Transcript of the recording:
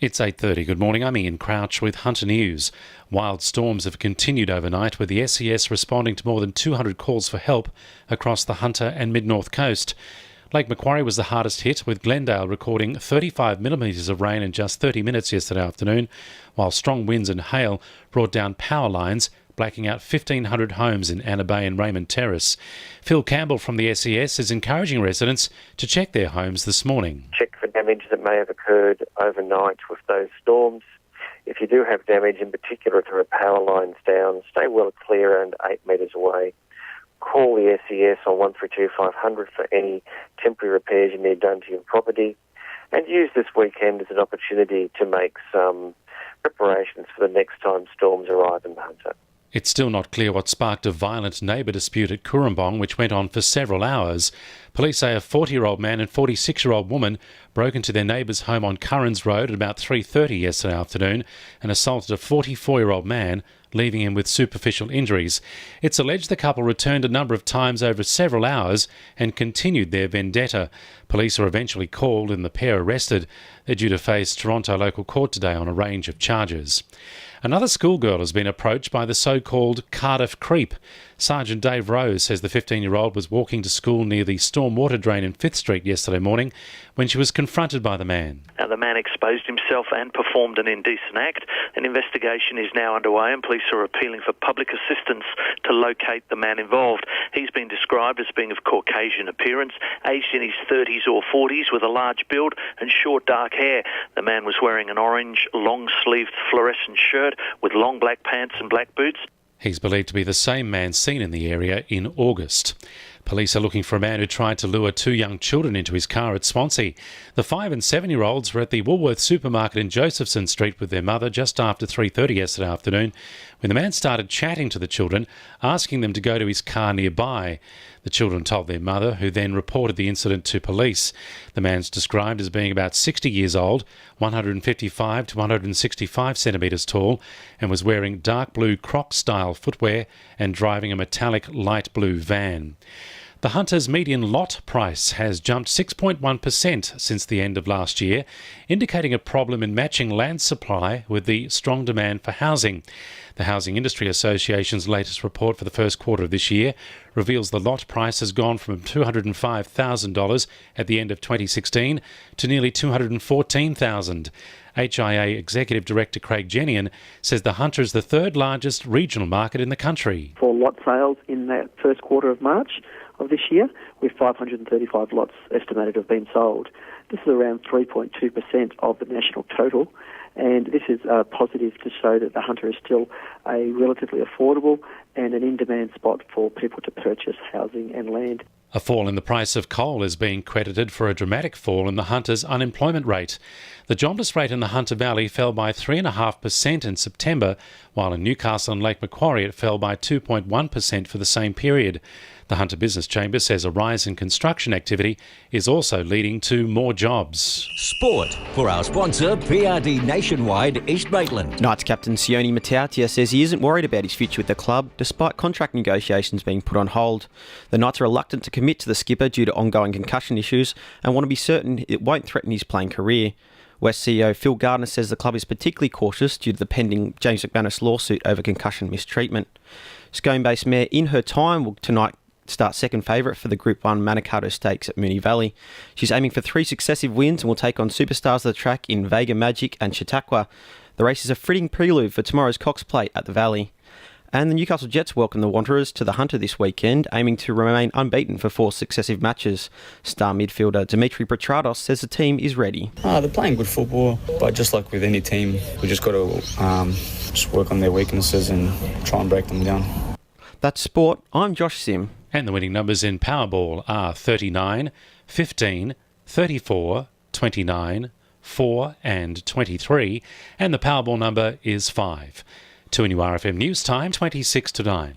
It's 8:30. Good morning. I'm Ian Crouch with Hunter News. Wild storms have continued overnight, with the SES responding to more than 200 calls for help across the Hunter and mid-north coast. Lake Macquarie was the hardest hit, with Glendale recording 35 millimetres of rain in just 30 minutes yesterday afternoon, while strong winds and hail brought down power lines, blacking out 1,500 homes in Anna Bay and Raymond Terrace. Phil Campbell from the SES is encouraging residents to check their homes this morning. Check for damage that may have occurred overnight with those storms. If you do have damage, in particular if there are power lines down, stay well clear and 8 metres away. Call the SES on 132 500 for any temporary repairs you need done to your property, and use this weekend as an opportunity to make some preparations for the next time storms arrive in the Hunter. It's still not clear what sparked a violent neighbour dispute at Cooranbong, which went on for several hours. Police say a 40-year-old man and 46-year-old woman broke into their neighbour's home on Currans Road at about 3:30 yesterday afternoon and assaulted a 44-year-old man, leaving him with superficial injuries. It's alleged the couple returned a number of times over several hours and continued their vendetta. Police were eventually called and the pair arrested. They're due to face Toronto local court today on a range of charges. Another schoolgirl has been approached by the so-called Cardiff creep. Sergeant Dave Rose says the 15-year-old was walking to school near the stormwater drain in 5th Street yesterday morning when she was confronted by the man. Now, the man exposed himself and performed an indecent act. An investigation is now underway and police are appealing for public assistance to locate the man involved. He's been described as being of Caucasian appearance, aged in his 30s or 40s, with a large build and short dark hair. The man was wearing an orange long-sleeved fluorescent shirt with long black pants and black boots. He's believed to be the same man seen in the area in August. Police are looking for a man who tried to lure 2 young children into his car at Swansea. The 5 and 7-year-olds were at the Woolworths supermarket in Josephson Street with their mother just after 3:30 yesterday afternoon when the man started chatting to the children, asking them to go to his car nearby. The children told their mother, who then reported the incident to police. The man's described as being about 60 years old, 155 to 165 centimetres tall, and was wearing dark blue Croc-style footwear and driving a metallic light blue van. The Hunter's median lot price has jumped 6.1% since the end of last year, indicating a problem in matching land supply with the strong demand for housing. The Housing Industry Association's latest report for the first quarter of this year reveals the lot price has gone from $205,000 at the end of 2016 to nearly $214,000. HIA Executive Director Craig Jenian says the Hunter is the 3rd largest regional market in the country. For lot sales in that first quarter of March of this year, with 535 lots estimated to have been sold. This is around 3.2% of the national total, and this is positive to show that the Hunter is still a relatively affordable and an in-demand spot for people to purchase housing and land. A fall in the price of coal is being credited for a dramatic fall in the Hunter's unemployment rate. The jobless rate in the Hunter Valley fell by 3.5% in September, while in Newcastle and Lake Macquarie it fell by 2.1% for the same period. The Hunter Business Chamber says a rise in construction activity is also leading to more jobs. Sport for our sponsor, PRD Nationwide East Maitland. Knights captain Sione Matautia says he isn't worried about his future with the club, despite contract negotiations being put on hold. The Knights are reluctant to commit to the skipper due to ongoing concussion issues and want to be certain it won't threaten his playing career. West CEO Phil Gardner says the club is particularly cautious due to the pending James McManus lawsuit over concussion mistreatment. Scone-based mare In Her Time will tonight start second favourite for the Group 1 Manikato Stakes at Moonee Valley. She's aiming for 3 successive wins and will take on superstars of the track in Vega Magic and Chautauqua. The race is a fitting prelude for tomorrow's Cox Plate at the Valley. And the Newcastle Jets welcome the Wanderers to the Hunter this weekend, aiming to remain unbeaten for 4 successive matches. Star midfielder Dimitri Petrados says the team is ready. They're playing good football, but just like with any team, we just got to just work on their weaknesses and try and break them down. That's sport. I'm Josh Sim. And the winning numbers in Powerball are 39, 15, 34, 29, 4 and 23. And the Powerball number is 5. 2NURFM News Time, 26 to 9.